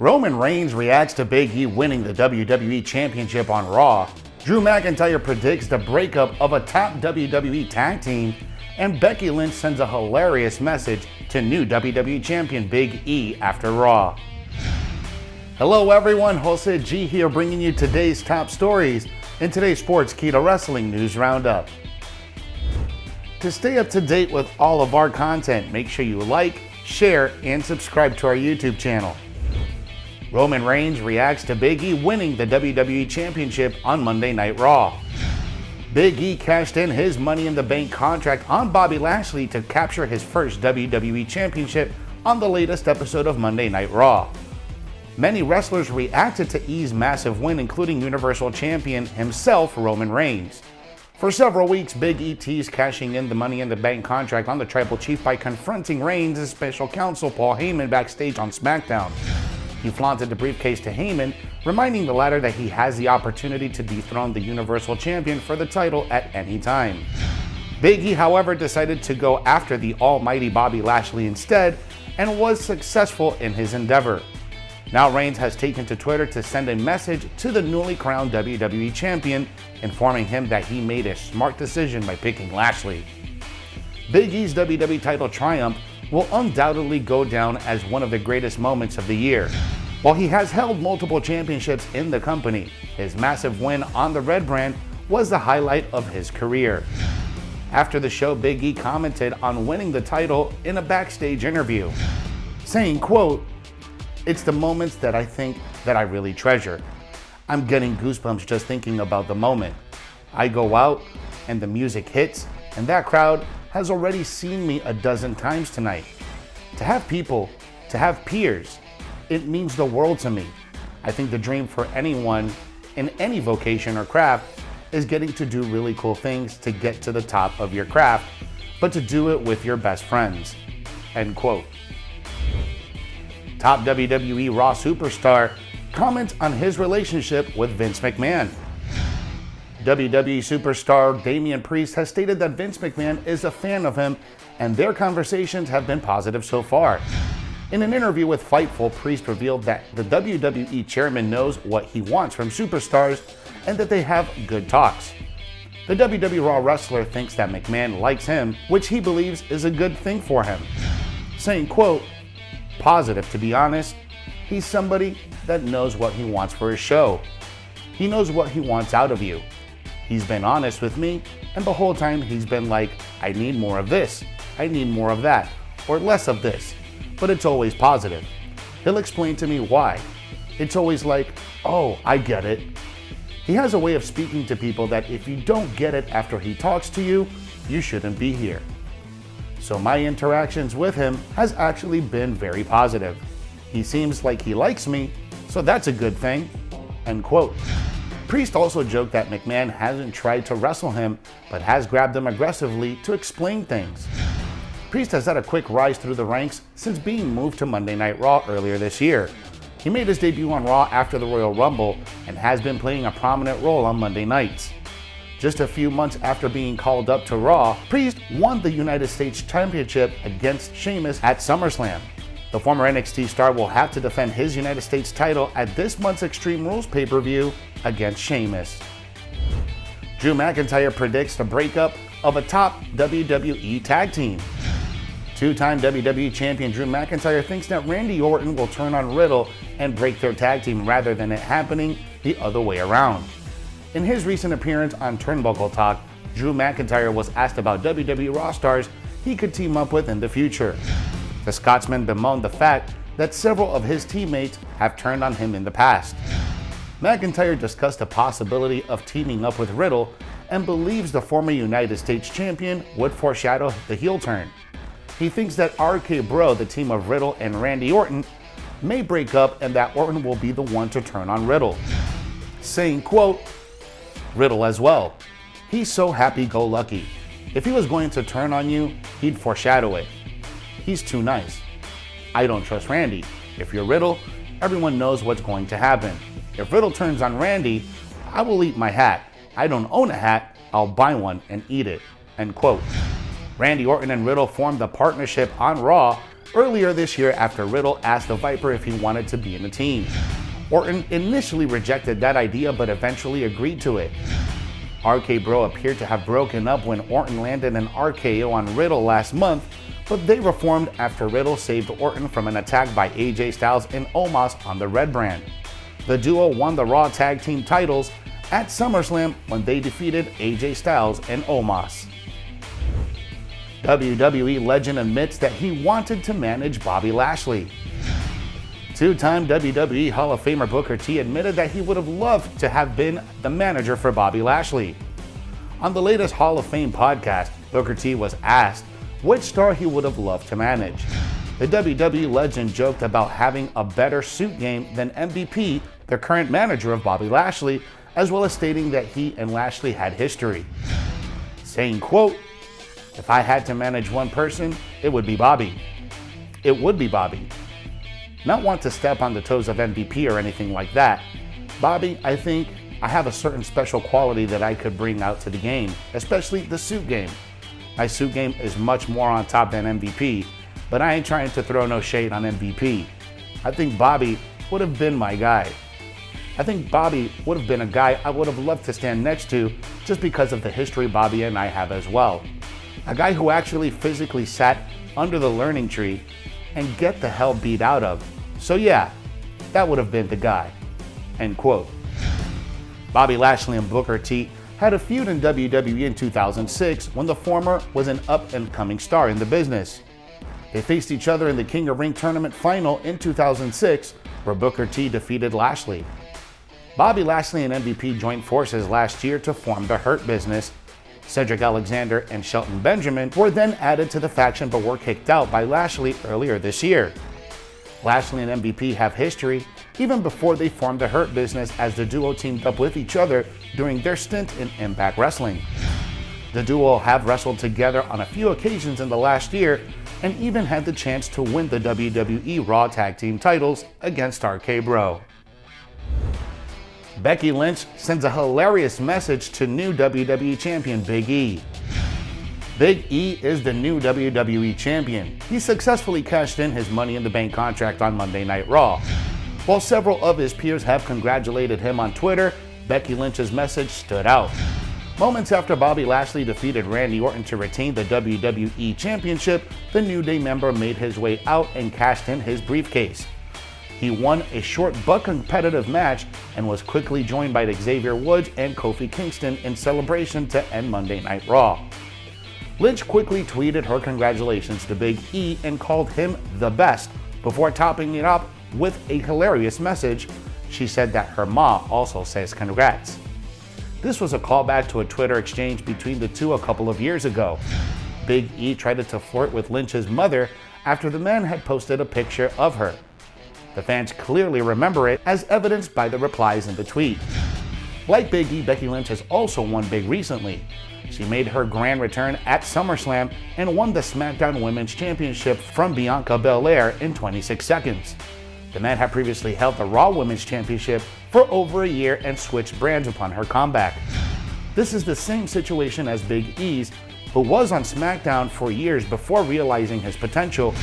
Roman Reigns reacts to Big E winning the WWE Championship on Raw. Drew McIntyre predicts the breakup of a top WWE tag team. And Becky Lynch sends a hilarious message to new WWE Champion Big E after Raw. Hello everyone, Jose G here bringing you today's top stories in today's Sportskeeda Wrestling News Roundup. To stay up to date with all of our content, make sure you like, share, and subscribe to our YouTube channel. Roman Reigns reacts to Big E winning the WWE Championship on Monday Night Raw. Big E cashed in his Money in the Bank contract on Bobby Lashley to capture his first WWE Championship on the latest episode of Monday Night Raw. Many wrestlers reacted to E's massive win, including Universal Champion himself, Roman Reigns. For several weeks, Big E teased cashing in the Money in the Bank contract on the Tribal Chief by confronting Reigns' special counsel Paul Heyman backstage on SmackDown. He flaunted the briefcase to Heyman, reminding the latter that he has the opportunity to dethrone the Universal Champion for the title at any time. Big E, however, decided to go after the almighty Bobby Lashley instead, and was successful in his endeavor. Now Reigns has taken to Twitter to send a message to the newly crowned WWE Champion, informing him that he made a smart decision by picking Lashley. Big E's WWE title triumph will undoubtedly go down as one of the greatest moments of the year. While he has held multiple championships in the company, his massive win on the Red brand was the highlight of his career. After the show, Big E commented on winning the title in a backstage interview, saying, quote, "It's the moments that I think that I really treasure. I'm getting goosebumps just thinking about the moment. I go out and the music hits, and that crowd has already seen me a dozen times tonight. To have people, to have peers, it means the world to me. I think the dream for anyone in any vocation or craft is getting to do really cool things to get to the top of your craft, but to do it with your best friends." End quote. Top WWE RAW Superstar comments on his relationship with Vince McMahon. WWE Superstar Damian Priest has stated that Vince McMahon is a fan of him, and their conversations have been positive so far. In an interview with Fightful, Priest revealed that the WWE chairman knows what he wants from superstars and that they have good talks. The WWE Raw wrestler thinks that McMahon likes him, which he believes is a good thing for him, saying, quote, "Positive, to be honest. He's somebody that knows what he wants for his show. He knows what he wants out of you. He's been honest with me, and the whole time he's been like, I need more of this, I need more of that, or less of this, but it's always positive. He'll explain to me why. It's always like, oh, I get it." He has a way of speaking to people that if you don't get it after he talks to you, you shouldn't be here. So my interactions with him has actually been very positive. He seems like he likes me, so that's a good thing. End quote. Priest also joked that McMahon hasn't tried to wrestle him, but has grabbed him aggressively to explain things. Priest has had a quick rise through the ranks since being moved to Monday Night Raw earlier this year. He made his debut on Raw after the Royal Rumble and has been playing a prominent role on Monday nights. Just a few months after being called up to Raw, Priest won the United States Championship against Sheamus at SummerSlam. The former NXT star will have to defend his United States title at this month's Extreme Rules pay-per-view against Sheamus. Drew McIntyre predicts the breakup of a top WWE tag team. Two-time WWE Champion Drew McIntyre thinks that Randy Orton will turn on Riddle and break their tag team rather than it happening the other way around. In his recent appearance on Turnbuckle Talk, Drew McIntyre was asked about WWE Raw stars he could team up with in the future. The Scotsman bemoaned the fact that several of his teammates have turned on him in the past. McIntyre discussed the possibility of teaming up with Riddle and believes the former United States Champion would foreshadow the heel turn. He thinks that RK Bro, the team of Riddle and Randy Orton, may break up and that Orton will be the one to turn on Riddle, saying, quote, "Riddle as well. He's so happy-go-lucky. If he was going to turn on you, he'd foreshadow it. He's too nice. I don't trust Randy. If you're Riddle, everyone knows what's going to happen. If Riddle turns on Randy, I will eat my hat. I don't own a hat, I'll buy one and eat it." End quote. Randy Orton and Riddle formed a partnership on Raw earlier this year after Riddle asked the Viper if he wanted to be in the team. Orton initially rejected that idea but eventually agreed to it. RK Bro appeared to have broken up when Orton landed an RKO on Riddle last month, but they reformed after Riddle saved Orton from an attack by AJ Styles and Omos on the Red brand. The duo won the Raw Tag Team titles at SummerSlam when they defeated AJ Styles and Omos. WWE legend admits that he wanted to manage Bobby Lashley. Two-time WWE Hall of Famer Booker T admitted that he would have loved to have been the manager for Bobby Lashley. On the latest Hall of Fame podcast, Booker T was asked which star he would have loved to manage. The WWE legend joked about having a better suit game than MVP, the current manager of Bobby Lashley, as well as stating that he and Lashley had history. Saying, quote, "If I had to manage one person, it would be Bobby. It would be Bobby. Not want to step on the toes of MVP or anything like that. Bobby, I think I have a certain special quality that I could bring out to the game, especially the suit game. My suit game is much more on top than MVP, but I ain't trying to throw no shade on MVP. I think Bobby would have been my guy. I think Bobby would have been a guy I would have loved to stand next to just because of the history Bobby and I have as well. A guy who actually physically sat under the learning tree and get the hell beat out of. So yeah, that would have been the guy." End quote. Bobby Lashley and Booker T had a feud in WWE in 2006 when the former was an up-and-coming star in the business. They faced each other in the King of Ring tournament final in 2006, where Booker T defeated Lashley. Bobby Lashley and MVP joined forces last year to form the Hurt Business. Cedric Alexander and Shelton Benjamin were then added to the faction but were kicked out by Lashley earlier this year. Lashley and MVP have history even before they formed the Hurt Business, as the duo teamed up with each other during their stint in Impact Wrestling. The duo have wrestled together on a few occasions in the last year and even had the chance to win the WWE RAW Tag Team titles against RK Bro. Becky Lynch sends a hilarious message to new WWE Champion Big E. Big E is the new WWE Champion. He successfully cashed in his Money in the Bank contract on Monday Night Raw. While several of his peers have congratulated him on Twitter, Becky Lynch's message stood out. Moments after Bobby Lashley defeated Randy Orton to retain the WWE Championship, the New Day member made his way out and cashed in his briefcase. He won a short but competitive match and was quickly joined by Xavier Woods and Kofi Kingston in celebration to end Monday Night Raw. Lynch quickly tweeted her congratulations to Big E and called him the best, before topping it up with a hilarious message. She said that her ma also says congrats. This was a callback to a Twitter exchange between the two a couple of years ago. Big E tried to flirt with Lynch's mother after the man had posted a picture of her. The fans clearly remember it, as evidenced by the replies in the tweet. Like Big E, Becky Lynch has also won big recently. She made her grand return at SummerSlam and won the SmackDown Women's Championship from Bianca Belair in 26 seconds. The man had previously held the Raw Women's Championship for over a year and switched brands upon her comeback. This is the same situation as Big E's, who was on SmackDown for years before realizing his potential.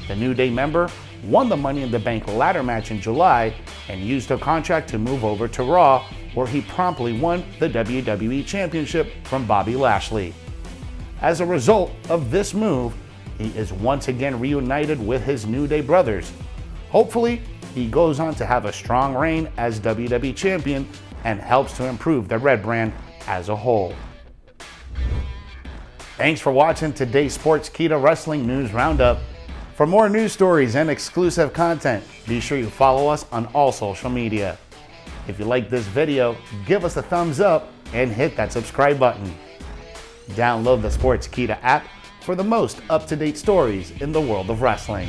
The New Day member won the Money in the Bank ladder match in July and used a contract to move over to Raw, where he promptly won the WWE Championship from Bobby Lashley. As a result of this move, he is once again reunited with his New Day brothers. Hopefully, he goes on to have a strong reign as WWE Champion and helps to improve the Red brand as a whole. Thanks for watching today's Sportskeeda Wrestling News Roundup. For more news stories and exclusive content, be sure you follow us on all social media. If you like this video, give us a thumbs up and hit that subscribe button. Download the Sportskeeda app for the most up-to-date stories in the world of wrestling.